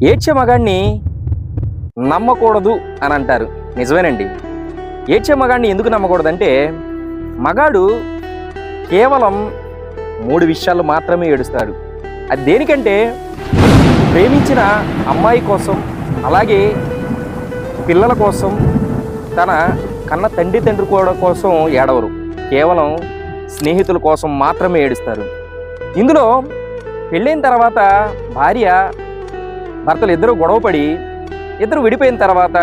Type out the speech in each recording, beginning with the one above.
ఏడ్చే మగాడిని నమ్మకూడదు అని అంటారు. నిజమేనండి. ఏడ్చే మగాడిని ఎందుకు నమ్మకూడదంటే, మగాడు కేవలం 3 విషయాలు మాత్రమే ఏడుస్తాడు. అది దేనికంటే, ప్రేమించిన అమ్మాయి కోసం, అలాగే పిల్లల కోసం, తన కన్న తండ్రి కోసం ఏడవరు. కేవలం స్నేహితుల కోసం మాత్రమే ఏడుస్తారు. ఇందులో పెళ్ళైన తర్వాత భార్య భర్తలు ఇద్దరు గొడవపడి ఇద్దరు విడిపోయిన తర్వాత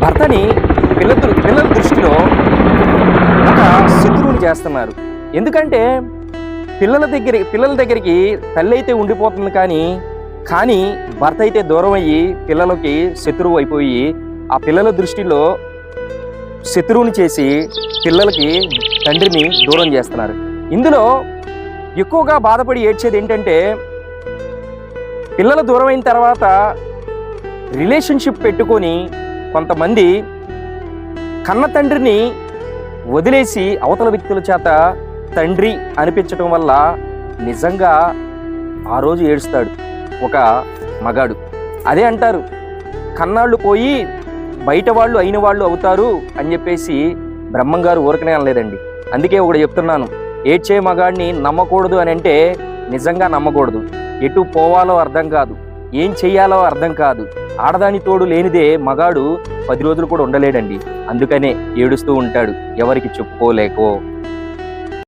భర్తని పిల్లల దృష్టిలో ఒక శత్రువుని చేస్తున్నారు. ఎందుకంటే పిల్లల దగ్గరికి తల్లి అయితే ఉండిపోతుంది, కానీ భర్త అయితే దూరం అయ్యి పిల్లలకి శత్రువు అయిపోయి ఆ పిల్లల దృష్టిలో శత్రువుని చేసి పిల్లలకి తండ్రిని దూరం చేస్తున్నారు. ఇందులో ఎక్కువగా బాధపడి ఏడ్చేది ఏంటంటే, పిల్లలు దూరం అయిన తర్వాత రిలేషన్షిప్ పెట్టుకొని కొంతమంది కన్న తండ్రిని వదిలేసి అవతల వ్యక్తుల చేత తండ్రి అనిపించటం వల్ల నిజంగా ఆ రోజు ఏడుస్తాడు ఒక మగాడు. అదే అంటారు, కన్నాళ్ళు పోయి బయట వాళ్ళు అయిన వాళ్ళు అవుతారు అని చెప్పేసి బ్రహ్మంగారు ఊరకనే అనలేదండి. అందుకే ఒకటి చెప్తున్నాను, ఏడ్చే మగాడిని నమ్మకూడదు అని అంటే నిజంగా నమ్మకూడదు. ఎటు పోవాలో అర్థం కాదు, ఏం చెయ్యాలో అర్థం కాదు. ఆడదాని తోడు లేనిదే మగాడు 10 రోజులు కూడా ఉండలేడండి. అందుకనే ఏడుస్తూ ఉంటాడు, ఎవరికి చెప్పుకోలేకో.